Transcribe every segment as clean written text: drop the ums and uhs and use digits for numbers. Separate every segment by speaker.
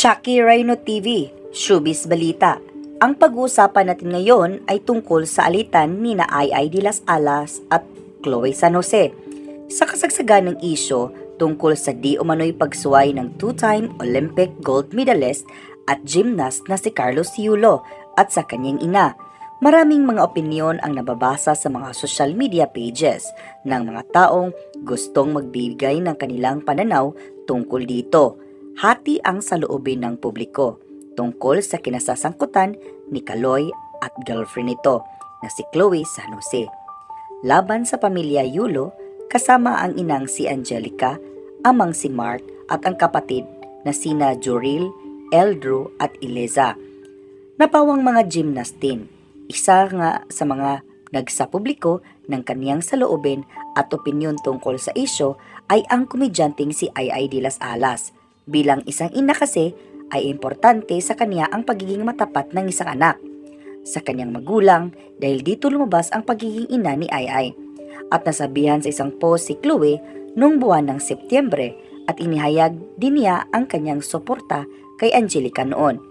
Speaker 1: Chucky Rhino TV, Showbiz Balita. Ang pag-uusapan natin ngayon ay tungkol sa alitan ni na Ai de las Alas at Chloe San Jose. Sa kasagsagan ng isyo tungkol sa di umano'y pagsuway ng two-time Olympic gold medalist at gymnast na si Carlos Yulo at sa kanyang ina. Maraming mga opinyon ang nababasa sa mga social media pages ng mga taong gustong magbigay ng kanilang pananaw tungkol dito. Hati ang saloobin ng publiko tungkol sa kinasasangkutan ni Kaloy at girlfriend nito na si Chloe San Jose. Laban sa pamilya Yulo, kasama ang inang si Angelica, amang si Mark at ang kapatid na sina Joril, Eldrew at Ileza. Napawang mga gymnast din. Isa nga sa mga nagsapubliko ng kaniyang saloobin at opinyon tungkol sa isyo ay ang komedyanteng si Ai de las Alas. Bilang isang ina kasi ay importante sa kanya ang pagiging matapat ng isang anak sa kanyang magulang dahil dito lumabas ang pagiging ina ni Ai. At nasabihan sa isang post si Chloe noong buwan ng Setyembre at inihayag din niya ang kanyang suporta kay Angelica noon.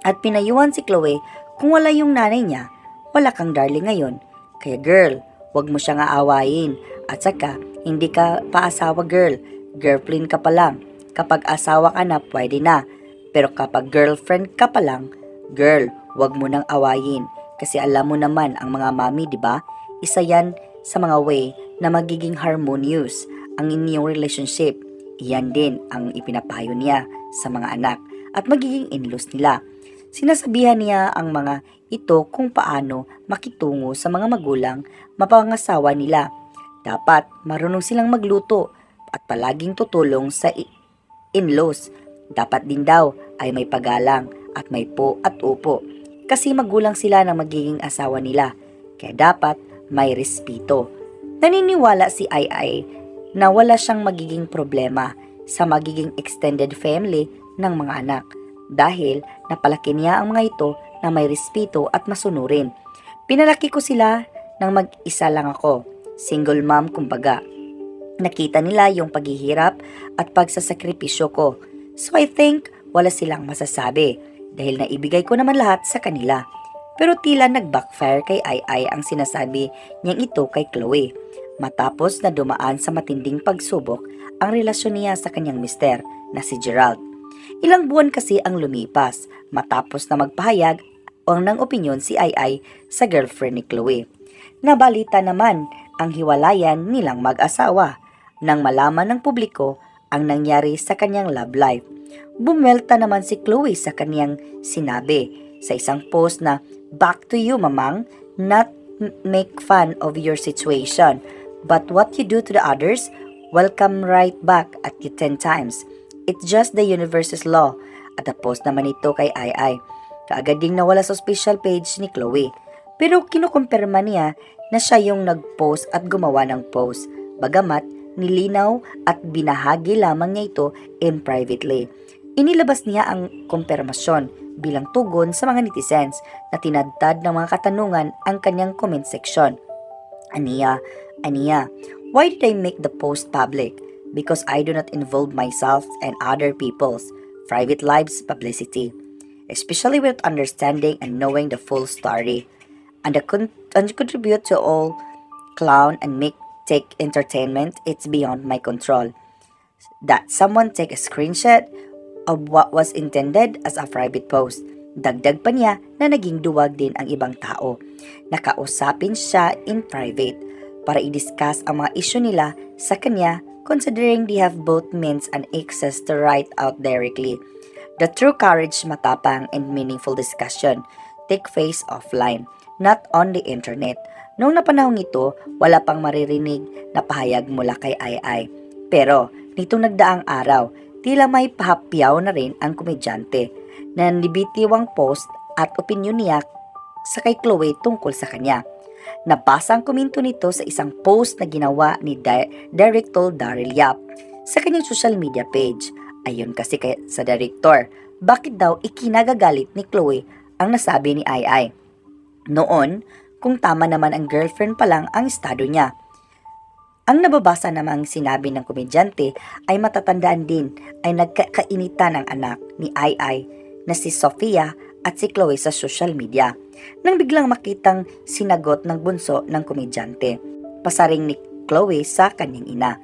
Speaker 1: At pinayuhan si Chloe kung wala yung nanay niya, wala kang darling ngayon. Kaya girl, wag mo siyang aawayin. At saka, hindi ka pa asawa girl, girlfriend ka pa lang. Kapag asawa ka na, pwede na. Pero kapag girlfriend ka pa lang, girl, wag mo nang awayin. Kasi alam mo naman ang mga mami, di ba? Isa yan sa mga way na magiging harmonious ang inyong relationship. Iyan din ang ipinapayo niya sa mga anak at magiging in-laws nila. Sinasabihan niya ang mga ito kung paano makitungo sa mga magulang mapangasawa nila. Dapat marunong silang magluto at palaging tutulong sa in-laws. Dapat din daw ay may pagalang at may po at upo kasi magulang sila ng magiging asawa nila. Kaya dapat may respeto. Naniniwala si Ai na wala siyang magiging problema sa magiging extended family ng mga anak dahil napalaki niya ang mga ito na may respeto at masunurin. Pinalaki ko sila nang mag-isa lang ako. Single mom kumbaga. Nakita nila yung paghihirap at pagsasakripisyo ko. So I think wala silang masasabi dahil naibigay ko naman lahat sa kanila. Pero tila nag-backfire kay Ai ang sinasabi niyang ito kay Chloe. Matapos na dumaan sa matinding pagsubok ang relasyon niya sa kanyang mister na si Gerald. Ilang buwan kasi ang lumipas matapos na magpahayag ng opinyon si Ai sa girlfriend ni Chloe. Nabalita naman ang hiwalayan nilang mag-asawa nang malaman ng publiko ang nangyari sa kanyang love life. Bumwelta naman si Chloe sa kanyang sinabi sa isang post na, "Back to you, mamang, not make fun of your situation. But what you do to the others, welcome right back at you 10 times. It's just the universe's law." At the post naman ito kay Ai. Kaagad ding nawala sa official page ni Chloe. Pero kinukumpirma niya na siya yung nag-post at gumawa ng post. Bagamat nilinaw at binahagi lamang niya ito in privately. Inilabas niya ang kumpirmasyon bilang tugon sa mga netizens na tinadtad ng mga katanungan ang kanyang comment section. Aniya, why did I make the post public? Because I do not involve myself and other people's private lives publicity, especially with understanding and knowing the full story, and contribute to all clown and take entertainment. It's beyond my control. That someone take a screenshot of what was intended as a private post. Dagdag pa niya na naging duwag din ang ibang tao. Nakausapin siya in private para i-discuss ang mga issue nila sa kanya considering they have both means and access to write out directly. The true courage, matapang and meaningful discussion take place offline, not on the internet. Noong napanahong ito, wala pang maririnig na pahayag mula kay Ai. Pero, nitong nagdaang araw, tila may pahapyaw na rin ang komedyante na nibitiwang post at opinyon niya sa kay Chloe tungkol sa kanya. Nabasa ang komento nito sa isang post na ginawa ni Director Daryl Yap sa kanyang social media page. Ayon kasi sa director, bakit daw ikinagagalit ni Chloe ang nasabi ni Ai? Noon, kung tama naman ang girlfriend pa lang ang estado niya. Ang nababasa namang sinabi ng komedyante ay matatandaan din ay nagkakainitan ang anak ni Ai na si Sofia at si Chloe sa social media nang biglang makitang sinagot ng bunso ng komedyante. Pasaring ni Chloe sa kanyang ina.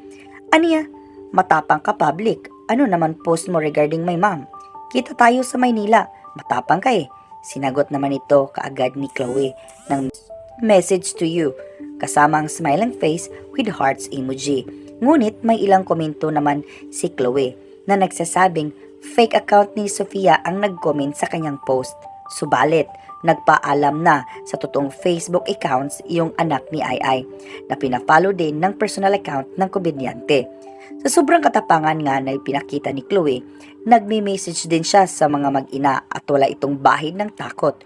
Speaker 1: Aniya, matapang ka public. Ano naman post mo regarding my mom? Kita tayo sa Maynila. Matapang ka eh. Sinagot naman ito kaagad ni Chloe ng message to you kasama ang smiling face with hearts emoji. Ngunit may ilang komento naman si Chloe na nagsasabing fake account ni Sofia ang nag-comment sa kanyang post. Subalit, nagpaalam na sa totoong Facebook accounts yung anak ni Ai na pinafollow din ng personal account ng komedyante. Sa sobrang katapangan nga na ipinakita ni Chloe, nagme-message din siya sa mga mag-ina at wala itong bahid ng takot.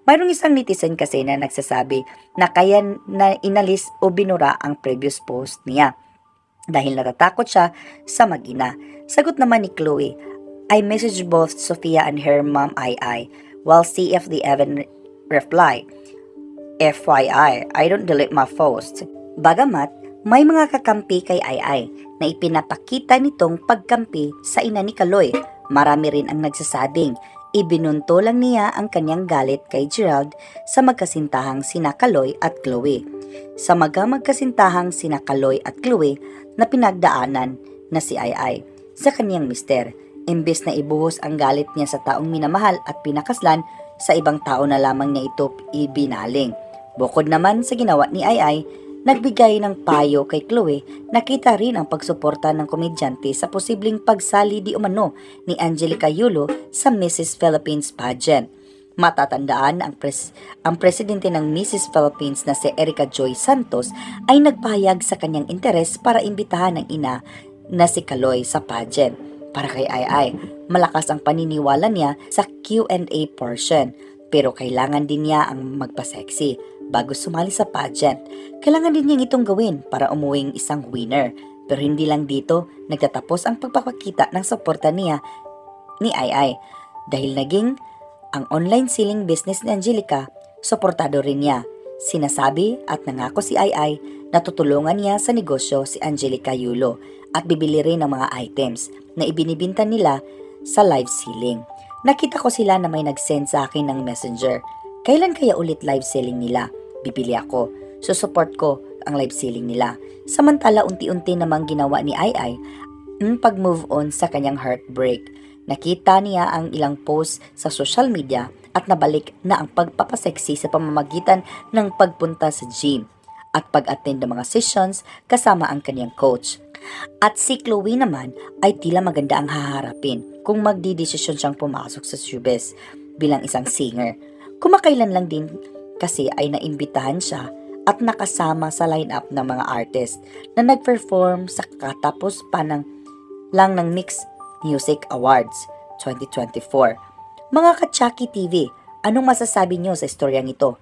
Speaker 1: Mayroong isang netizen kasi na nagsasabi na kaya na inalis o binura ang previous post niya dahil natatakot siya sa mag-ina. Sagot naman ni Chloe, I messaged both Sofia and her mom Ai while CFD Evan reply, FYI, I don't delete my post. Bagamat may mga kakampi kay Ai na ipinapakita nitong pagkampi sa ina ni Kaloy, marami rin ang nagsasabing ibinunto lang niya ang kanyang galit kay Gerald sa magkasintahang sina Kaloy at Chloe. Sa magkasintahang sina Kaloy at Chloe na pinagdaanan na si Ai sa kanyang mister, imbes na ibuhos ang galit niya sa taong minamahal at pinakaslan, sa ibang tao na lamang niya ito ibinaling. Bukod naman sa ginawa ni Ai, nagbigay ng payo kay Chloe, nakita rin ang pagsuporta ng komedyante sa posibleng pagsali di umano ni Angelica Yulo sa Mrs. Philippines pageant. Matatandaan ang presidente ng Mrs. Philippines na si Erica Joy Santos ay nagpahayag sa kanyang interes para imbitahan ng ina na si Kaloy sa pageant. Para kay Ai, malakas ang paniniwala niya sa Q&A portion, pero kailangan din niya ang magpa-sexy bago sumali sa pageant. Kailangan din niyang itong gawin para umuwing isang winner. Pero hindi lang dito nagtatapos ang pagpapakita ng suporta niya ni Ai. Dahil naging ang online selling business ni Angelica, suportado rin niya. Sinasabi at nangako si Ai na tutulungan niya sa negosyo si Angelica Yulo at bibili rin ng mga items na ibinibinta nila sa live selling. Nakita ko sila na may nag-send sa akin ng messenger. Kailan kaya ulit live selling nila? Bibili ako. Support ko ang live selling nila. Samantala unti-unti namang ginawa ni Ai ang pag-move on sa kanyang heartbreak. Nakita niya ang ilang post sa social media at nabalik na ang pagpapaseksi sa pamamagitan ng pagpunta sa gym at pag-attend ng mga sessions kasama ang kanyang coach. At si Chloe naman ay tila maganda ang haharapin kung magdidesisyon siyang pumasok sa showbiz bilang isang singer. Kumakailan lang din kasi ay naimbitahan siya at nakasama sa lineup ng mga artist na nag-perform sa katapos pa ng Mix Music Awards 2024. Mga ka-Chucky TV, anong masasabi niyo sa istoryang ito?